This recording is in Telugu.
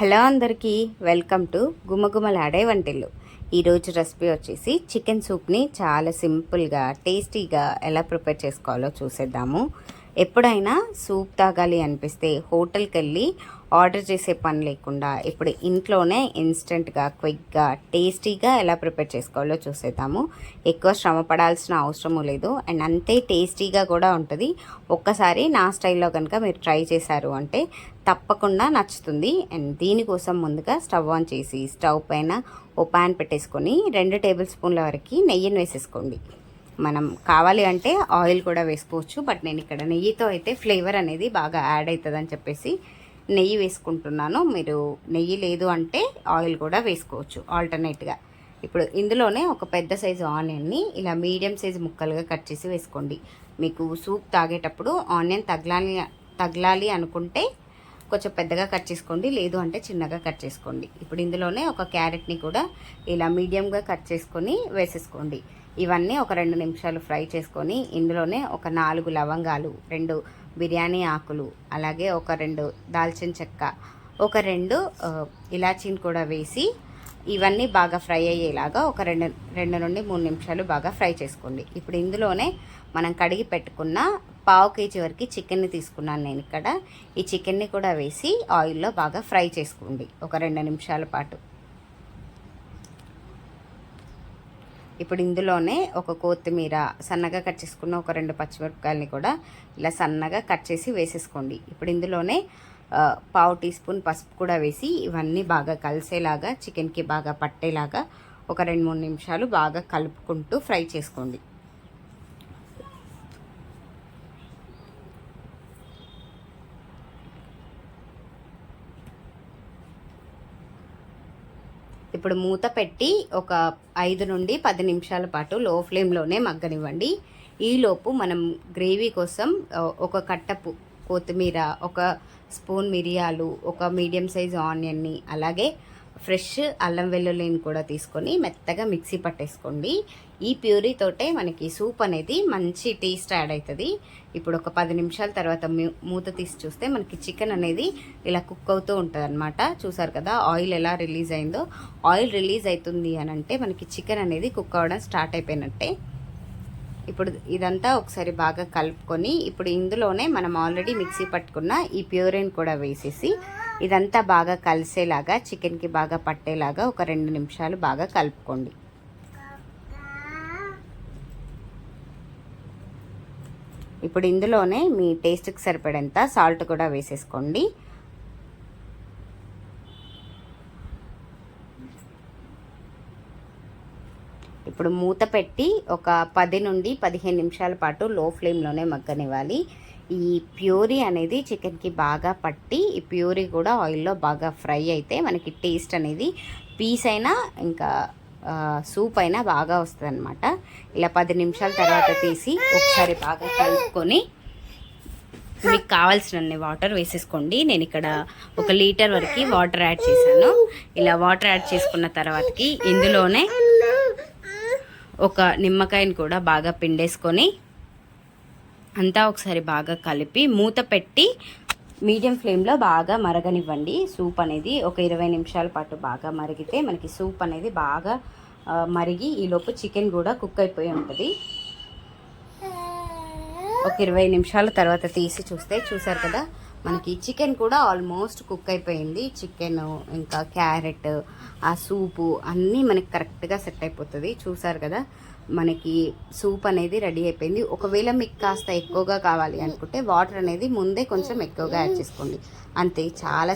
హలో అందరికీ వెల్కమ్ టు గుమగుమలాడే వంటిల్లు. ఈరోజు రెసిపీ వచ్చేసి చికెన్ సూప్ని చాలా సింపుల్గా టేస్టీగా ఎలా ప్రిపేర్ చేసుకోవాలో చూసేద్దాము. ఎప్పుడైనా సూప్ తాగాలి అనిపిస్తే హోటల్కి వెళ్ళి ఆర్డర్ చేసే పని లేకుండా ఇప్పుడు ఇంట్లోనే ఇన్స్టెంట్గా క్విక్గా టేస్టీగా ఎలా ప్రిపేర్ చేసుకోవాలో చూసేద్దాము. ఎక్కువ శ్రమ పడాల్సిన అవసరము లేదు అండ్ అంతే టేస్టీగా కూడా ఉంటుంది. ఒక్కసారి నా స్టైల్లో కనుక మీరు ట్రై చేశారు అంటే తప్పకుండా నచ్చుతుంది. అండ్ దీనికోసం ముందుగా స్టవ్ ఆన్ చేసి స్టవ్ పైన ఓ ప్యాన్ పెట్టేసుకొని 2 టేబుల్ స్పూన్ల వరకు నెయ్యిని వేసేసుకోండి. మనం కావాలి అంటే ఆయిల్ కూడా వేసుకోవచ్చు, బట్ నేను ఇక్కడ నెయ్యితో అయితే ఫ్లేవర్ అనేది బాగా యాడ్ అవుతుందని చెప్పేసి నెయ్యి వేసుకుంటున్నాను. మీరు నెయ్యి లేదు అంటే ఆయిల్ కూడా వేసుకోవచ్చు ఆల్టర్నేట్గా. ఇప్పుడు ఇందులోనే ఒక పెద్ద సైజు ఆనియన్ని ఇలా మీడియం సైజు ముక్కలుగా కట్ చేసి వేసుకోండి. మీకు సూప్ తాగేటప్పుడు ఆనియన్ తగలాలి అనుకుంటే కొంచెం పెద్దగా కట్ చేసుకోండి, లేదు అంటే చిన్నగా కట్ చేసుకోండి. ఇప్పుడు ఇందులోనే ఒక క్యారెట్ని కూడా ఇలా మీడియంగా కట్ చేసుకొని వేసేసుకోండి. ఇవన్నీ ఒక 2 నిమిషాలు ఫ్రై చేసుకొని ఇందులోనే ఒక 4 లవంగాలు, 2 బిర్యానీ ఆకులు, అలాగే ఒక 2 దాల్చిన చెక్క, ఒక 2 ఇలాచీని కూడా వేసి ఇవన్నీ బాగా ఫ్రై అయ్యేలాగా ఒక 2 నుండి 3 నిమిషాలు బాగా ఫ్రై చేసుకోండి. ఇప్పుడు ఇందులోనే మనం కడిగి పెట్టుకున్న 1/2 కేజీ వరకు చికెన్ని తీసుకున్నాను నేను ఇక్కడ. ఈ చికెన్ని కూడా వేసి ఆయిల్లో బాగా ఫ్రై చేసుకోండి ఒక 2 నిమిషాల పాటు. ఇప్పుడు ఇందులోనే ఒక కొత్తిమీర, సన్నగా కట్ చేసుకున్న ఒక 2 పచ్చిమిరపకాయలని కూడా ఇలా సన్నగా కట్ చేసి వేసేసుకోండి. ఇప్పుడు ఇందులోనే 1/2 టీ స్పూన్ పసుపు కూడా వేసి ఇవన్నీ బాగా కలిసేలాగా చికెన్కి బాగా పట్టేలాగా ఒక 2-3 నిమిషాలు బాగా కలుపుకుంటూ ఫ్రై చేసుకోండి. ఇప్పుడు మూత పెట్టి ఒక 5 నుండి 10 నిమిషాల పాటు లో ఫ్లేమ్లోనే మగ్గనివ్వండి. ఈలోపు మనం గ్రేవీ కోసం ఒక కట్ట కొత్తిమీర, ఒక స్పూన్ మిరియాలు, ఒక మీడియం సైజ్ ఆనియన్ని, అలాగే ఫ్రెష్ అల్లం వెల్లుల్లిని కూడా తీసుకొని మెత్తగా మిక్సీ పట్టేసుకోండి. ఈ ప్యూరీతోటే మనకి సూప్ అనేది మంచి టేస్ట్ యాడ్ అవుతుంది. ఇప్పుడు ఒక 10 నిమిషాల తర్వాత మూత తీసి చూస్తే మనకి చికెన్ అనేది ఇలా కుక్ అవుతూ ఉంటుంది అనమాట. చూసారు కదా ఆయిల్ ఎలా రిలీజ్ అయిందో. ఆయిల్ రిలీజ్ అవుతుంది అని అంటే మనకి చికెన్ అనేది కుక్ అవ్వడం స్టార్ట్ అయిపోయినట్టే. ఇప్పుడు ఇదంతా ఒకసారి బాగా కలుపుకొని ఇప్పుడు ఇందులోనే మనం ఆల్రెడీ మిక్సీ పట్టుకున్న ఈ ప్యూరీని కూడా వేసేసి ఇదంతా బాగా కలిసేలాగా చికెన్కి బాగా పట్టేలాగా ఒక 2 నిమిషాలు బాగా కలుపుకోండి. ఇప్పుడు ఇందులోనే మీ టేస్ట్కి సరిపడేంత సాల్ట్ కూడా వేసేసుకోండి. ఇప్పుడు మూత పెట్టి ఒక 10 నుండి 15 నిమిషాల పాటు లో ఫ్లేమ్లోనే మగ్గనివ్వాలి. ఈ ప్యూరీ అనేది చికెన్కి బాగా పట్టి ఈ ప్యూరీ కూడా ఆయిల్లో బాగా ఫ్రై అయితే మనకి టేస్ట్ అనేది పీస్ అయినా ఇంకా సూప్ అయినా బాగా వస్తుంది అనమాట. ఇలా 10 నిమిషాల తర్వాత తీసి ఒకసారి బాగా కలుపుకొని మీకు కావాల్సినన్ని వాటర్ వేసేసుకోండి. నేను ఇక్కడ 1 లీటర్ వరకు వాటర్ యాడ్ చేశాను. ఇలా వాటర్ యాడ్ చేసుకున్న తర్వాతకి ఇందులోనే ఒక నిమ్మకాయని కూడా బాగా పిండేసుకొని అంతా ఒకసారి బాగా కలిపి మూత పెట్టి మీడియం ఫ్లేమ్లో బాగా మరగనివ్వండి. సూప్ అనేది ఒక 20 నిమిషాల పాటు బాగా మరిగితే మనకి సూప్ అనేది బాగా మరిగి ఈలోపు చికెన్ కూడా కుక్ అయిపోయి ఉంటుంది. ఒక 20 నిమిషాల తర్వాత తీసి చూస్తే చూసారు కదా మనకి చికెన్ కూడా ఆల్మోస్ట్ కుక్ అయిపోయింది. చికెన్ ఇంకా క్యారెట్ ఆ సూపు అన్నీ మనకి కరెక్ట్గా సెట్ అయిపోతుంది. చూసారు కదా మనకి సూప్ అనేది రెడీ అయిపోయింది. ఒకవేళ మీకు కాస్త ఎక్కువగా కావాలి అనుకుంటే వాటర్ అనేది ముందే కొంచెం ఎక్కువగా యాడ్ చేసుకోండి. అంతే, చాలా